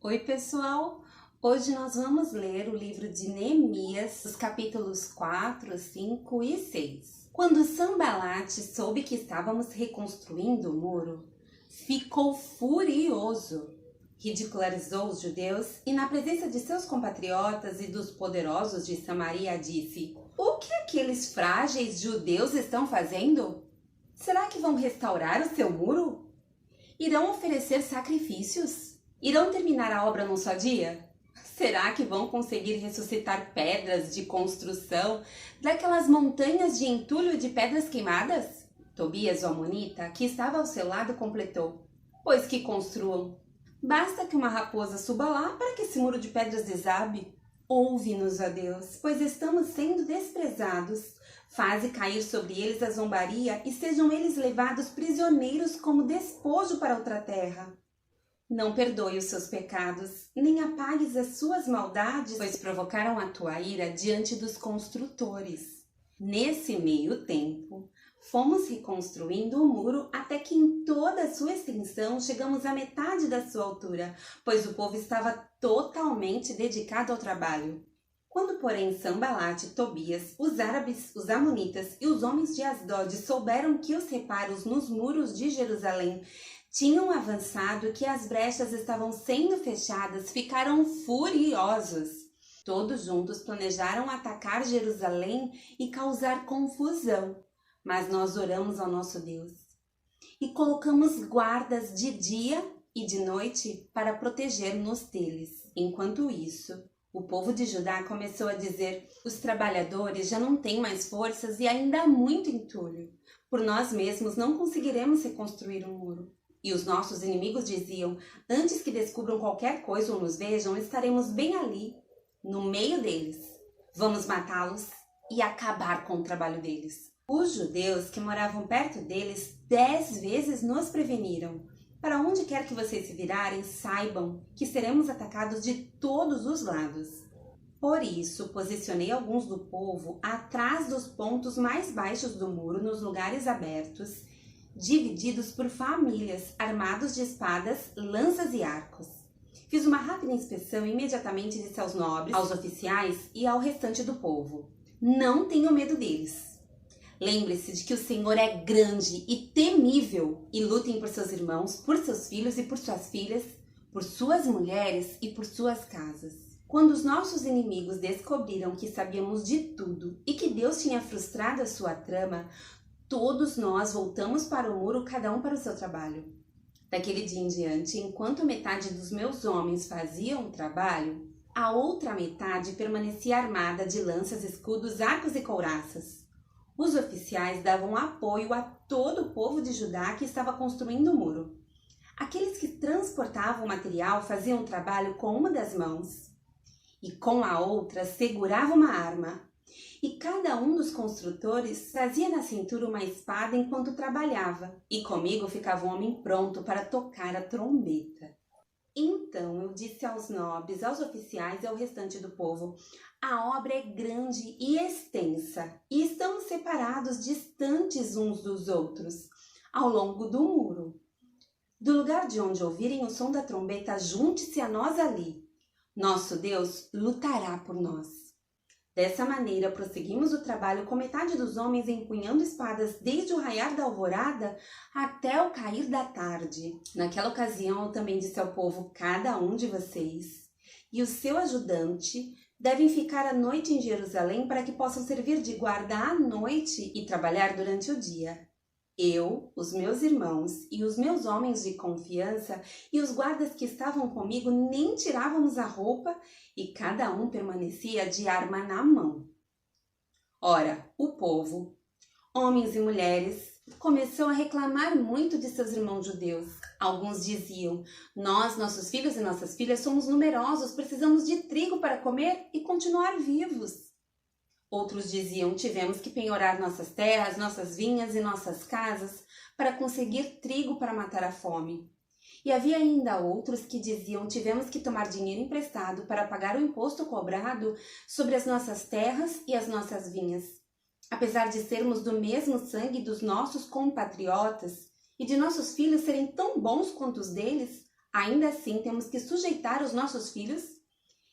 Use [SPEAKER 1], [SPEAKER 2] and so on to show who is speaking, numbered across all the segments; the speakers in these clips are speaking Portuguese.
[SPEAKER 1] Oi, pessoal! Hoje nós vamos ler o livro de Neemias, os capítulos 4, 5 e 6. Quando Sanbalate soube que estávamos reconstruindo o muro, ficou furioso. Ridicularizou os judeus e, na presença de seus compatriotas e dos poderosos de Samaria, disse: "O que aqueles frágeis judeus estão fazendo? Será que vão restaurar o seu muro? Irão oferecer sacrifícios? Irão terminar a obra num só dia? Será que vão conseguir ressuscitar pedras de construção daquelas montanhas de entulho de pedras queimadas?" Tobias, o amonita, que estava ao seu lado, completou: "Pois que construam. Basta que uma raposa suba lá para que esse muro de pedras desabe. Ouve-nos, ó Deus, pois estamos sendo desprezados. Faze cair sobre eles a zombaria e sejam eles levados prisioneiros como despojo para outra terra. Não perdoe os seus pecados, nem apagues as suas maldades, pois provocaram a tua ira diante dos construtores." Nesse meio tempo, fomos reconstruindo o muro até que em toda a sua extensão chegamos à metade da sua altura, pois o povo estava totalmente dedicado ao trabalho. Quando, porém, Sanbalate, Tobias, os árabes, os amonitas e os homens de Asdod souberam que os reparos nos muros de Jerusalém tinham avançado e que as brechas estavam sendo fechadas, ficaram furiosos. Todos juntos planejaram atacar Jerusalém e causar confusão. Mas nós oramos ao nosso Deus e colocamos guardas de dia e de noite para proteger-nos deles. Enquanto isso, o povo de Judá começou a dizer: "Os trabalhadores já não têm mais forças e ainda há muito entulho. Por nós mesmos não conseguiremos reconstruir o muro." E os nossos inimigos diziam: "Antes que descubram qualquer coisa ou nos vejam, estaremos bem ali, no meio deles. Vamos matá-los e acabar com o trabalho deles." Os judeus que moravam perto deles 10 vezes nos preveniram: "Para onde quer que vocês se virarem, saibam que seremos atacados de todos os lados." Por isso, posicionei alguns do povo atrás dos pontos mais baixos do muro, nos lugares abertos, divididos por famílias, armados de espadas, lanças e arcos. Fiz uma rápida inspeção e imediatamente disse aos nobres, aos oficiais e ao restante do povo: "Não tenham medo deles. Lembre-se de que o Senhor é grande e temível, e lutem por seus irmãos, por seus filhos e por suas filhas, por suas mulheres e por suas casas." Quando os nossos inimigos descobriram que sabíamos de tudo e que Deus tinha frustrado a sua trama, todos nós voltamos para o muro, cada um para o seu trabalho. Daquele dia em diante, enquanto metade dos meus homens faziam o trabalho, a outra metade permanecia armada de lanças, escudos, arcos e couraças. Os oficiais davam apoio a todo o povo de Judá que estava construindo o muro. Aqueles que transportavam o material faziam o trabalho com uma das mãos e com a outra seguravam uma arma. E cada um dos construtores trazia na cintura uma espada enquanto trabalhava, e comigo ficava um homem pronto para tocar a trombeta. Então eu disse aos nobres, aos oficiais e ao restante do povo: "A obra é grande e extensa, e estamos separados, distantes uns dos outros, ao longo do muro. Do lugar de onde ouvirem o som da trombeta, junte-se a nós ali. Nosso Deus lutará por nós." Dessa maneira, prosseguimos o trabalho com metade dos homens empunhando espadas desde o raiar da alvorada até o cair da tarde. Naquela ocasião, eu também disse ao povo: "Cada um de vocês e o seu ajudante devem ficar a noite em Jerusalém para que possam servir de guarda à noite e trabalhar durante o dia. Eu, os meus irmãos e os meus homens de confiança e os guardas que estavam comigo nem tirávamos a roupa e cada um permanecia de arma na mão." Ora, o povo, homens e mulheres, começou a reclamar muito de seus irmãos judeus. Alguns diziam: "Nós, nossos filhos e nossas filhas, somos numerosos, precisamos de trigo para comer e continuar vivos." Outros diziam: "Tivemos que penhorar nossas terras, nossas vinhas e nossas casas para conseguir trigo para matar a fome." E havia ainda outros que diziam: "Tivemos que tomar dinheiro emprestado para pagar o imposto cobrado sobre as nossas terras e as nossas vinhas. Apesar de sermos do mesmo sangue dos nossos compatriotas e de nossos filhos serem tão bons quanto os deles, Ainda assim, temos que sujeitar os nossos filhos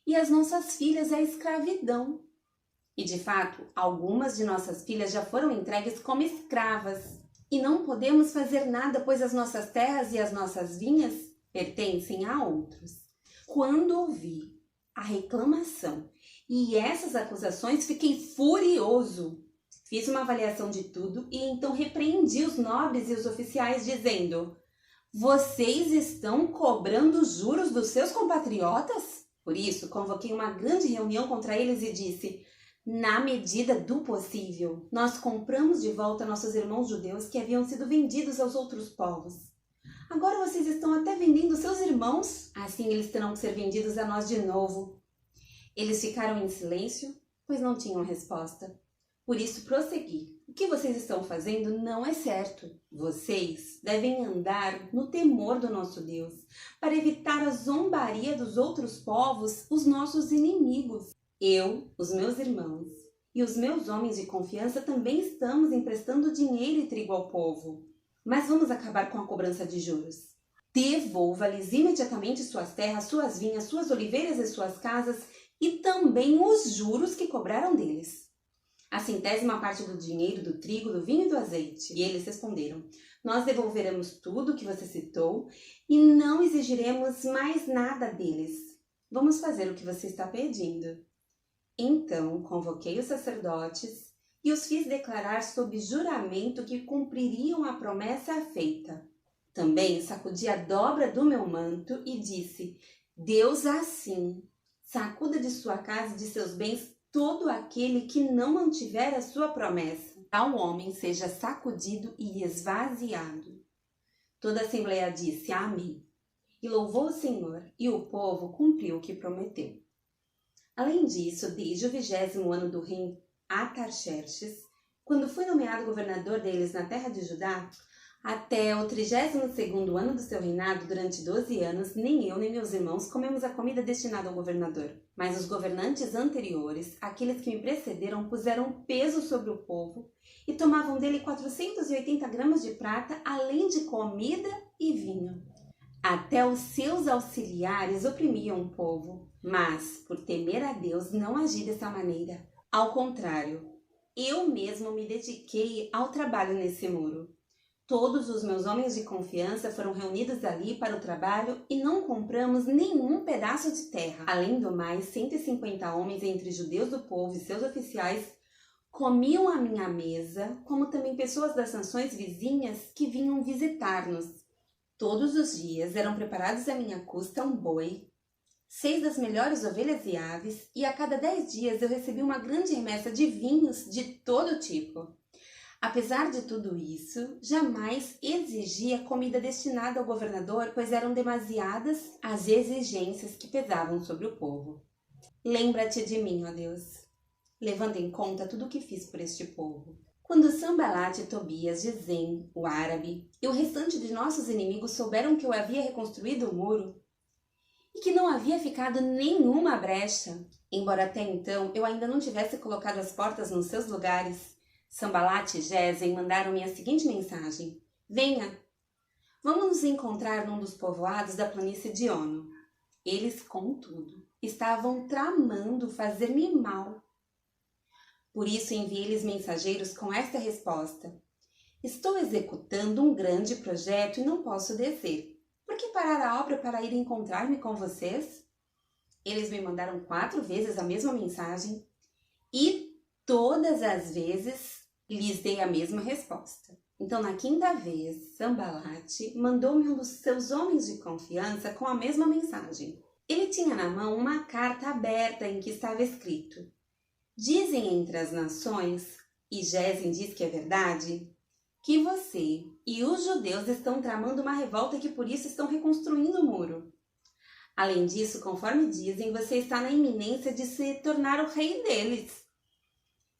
[SPEAKER 1] e as nossas filhas à escravidão. E, de fato, algumas de nossas filhas já foram entregues como escravas. E não podemos fazer nada, pois as nossas terras e as nossas vinhas pertencem a outros. Quando ouvi a reclamação e essas acusações, fiquei furioso. Fiz uma avaliação de tudo e então repreendi os nobres e os oficiais, dizendo: vocês estão cobrando juros dos seus compatriotas? Por isso, convoquei uma grande reunião contra eles e disse: na medida do possível, nós compramos de volta nossos irmãos judeus que haviam sido vendidos aos outros povos. Agora vocês estão até vendendo seus irmãos, assim eles terão que ser vendidos a nós de novo. Eles ficaram em silêncio, pois não tinham resposta. Por isso prossegui. O que vocês estão fazendo não é certo. Vocês devem andar no temor do nosso Deus, para evitar a zombaria dos outros povos, os nossos inimigos. Eu, os meus irmãos e os meus homens de confiança também estamos emprestando dinheiro e trigo ao povo. Mas vamos acabar com a cobrança de juros. Devolva-lhes imediatamente suas terras, suas vinhas, suas oliveiras e suas casas e também os juros que cobraram deles. A 100ª parte do dinheiro, do trigo, do vinho e do azeite. E eles responderam: nós devolveremos tudo o que você citou e não exigiremos mais nada deles. Vamos fazer o que você está pedindo. Então convoquei os sacerdotes e os fiz declarar sob juramento que cumpririam a promessa feita. Também sacudi a dobra do meu manto e disse: Deus assim sacuda de sua casa e de seus bens todo aquele que não mantiver a sua promessa. Tal homem seja sacudido e esvaziado. Toda a assembleia disse amém e louvou o Senhor, e o povo cumpriu o que prometeu. Além disso, desde o 20º ano do rei Atarxerxes, quando fui nomeado governador deles na terra de Judá, até o 32º ano do seu reinado, durante 12 anos, nem eu nem meus irmãos comemos a comida destinada ao governador. Mas os governantes anteriores, aqueles que me precederam, puseram peso sobre o povo e tomavam dele 480 gramas de prata, além de comida e vinho. Até os seus auxiliares oprimiam o povo, mas, por temer a Deus, não agi dessa maneira. Ao contrário, eu mesmo me dediquei ao trabalho nesse muro. Todos os meus homens de confiança foram reunidos ali para o trabalho e não compramos nenhum pedaço de terra. Além do mais, 150 homens entre judeus do povo e seus oficiais comiam à minha mesa, como também pessoas das nações vizinhas que vinham visitar-nos. Todos os dias eram preparados à minha custa um boi, 6 das melhores ovelhas e aves, e a cada 10 dias eu recebi uma grande remessa de vinhos de todo tipo. Apesar de tudo isso, jamais exigia comida destinada ao governador, pois eram demasiadas as exigências que pesavam sobre o povo. Lembra-te de mim, ó Deus, levando em conta tudo o que fiz por este povo. Quando Sanbalat e Tobias, Gesem, o árabe, e o restante de nossos inimigos souberam que eu havia reconstruído o muro e que não havia ficado nenhuma brecha, embora até então eu ainda não tivesse colocado as portas nos seus lugares, Sanbalat e Gesem mandaram-me a seguinte mensagem: venha, vamos nos encontrar num dos povoados da planície de Ono. Eles, contudo, estavam tramando fazer-me mal. Por isso enviei-lhes mensageiros com esta resposta: estou executando um grande projeto e não posso descer. Por que parar a obra para ir encontrar-me com vocês? Eles me mandaram 4 vezes a mesma mensagem e todas as vezes lhes dei a mesma resposta. Então, na 5ª vez, Sanbalat mandou-me um dos seus homens de confiança com a mesma mensagem. Ele tinha na mão uma carta aberta em que estava escrito: dizem entre as nações, e Gesem diz que é verdade, que você e os judeus estão tramando uma revolta e que por isso estão reconstruindo o muro. Além disso, conforme dizem, você está na iminência de se tornar o rei deles.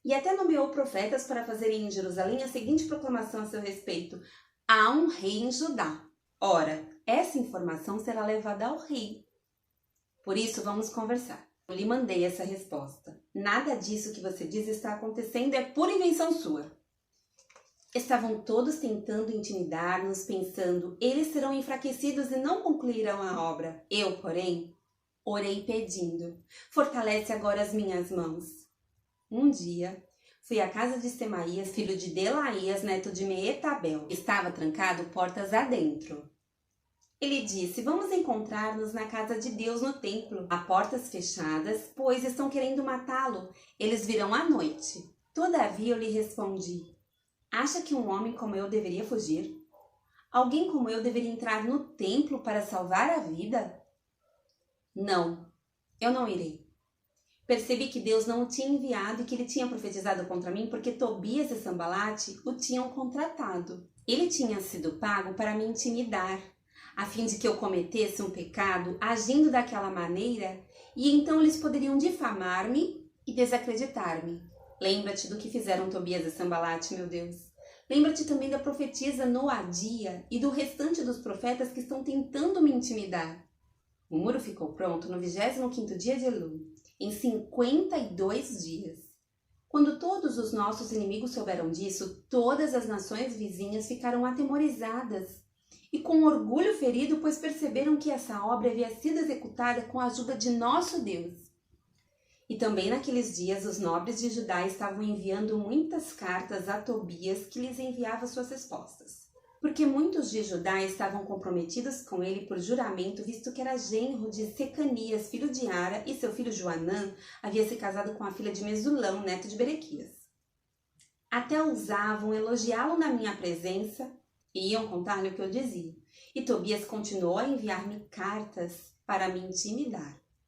[SPEAKER 1] E até nomeou profetas para fazerem em Jerusalém a seguinte proclamação a seu respeito: há um rei em Judá. Ora, essa informação será levada ao rei. Por isso, vamos conversar. Eu lhe mandei essa resposta. Nada disso que você diz está acontecendo, é pura invenção sua. Estavam todos tentando intimidar-nos, pensando, eles serão enfraquecidos e não concluirão a obra. Eu, porém, orei pedindo, fortalece agora as minhas mãos. Um dia, fui à casa de Semaías, filho de Delaías, neto de Meetabel. Estava trancado portas adentro. Ele disse, vamos encontrar-nos na casa de Deus no templo, a portas fechadas, pois estão querendo matá-lo. Eles virão à noite. Todavia eu lhe respondi, acha que um homem como eu deveria fugir? Alguém como eu deveria entrar no templo para salvar a vida? Não, eu não irei. Percebi que Deus não o tinha enviado e que ele tinha profetizado contra mim porque Tobias e Sambalate o tinham contratado. Ele tinha sido pago para me intimidar, a fim de que eu cometesse um pecado agindo daquela maneira, e então eles poderiam difamar-me e desacreditar-me. Lembra-te do que fizeram Tobias e Sambalate, meu Deus. Lembra-te também da profetisa Noadia e do restante dos profetas que estão tentando me intimidar. O muro ficou pronto no 25º dia de Elul, em 52 dias. Quando todos os nossos inimigos souberam disso, todas as nações vizinhas ficaram atemorizadas e com orgulho ferido, pois perceberam que essa obra havia sido executada com a ajuda de nosso Deus. E também naqueles dias os nobres de Judá estavam enviando muitas cartas a Tobias, que lhes enviava suas respostas. Porque muitos de Judá estavam comprometidos com ele por juramento, visto que era genro de Secanias, filho de Ara, e seu filho Joanã havia se casado com a filha de Mesulão, neto de Berequias. Até ousavam elogiá-lo na minha presença e iam contar-lhe o que eu dizia. E Tobias continuou a enviar-me cartas para me intimidar.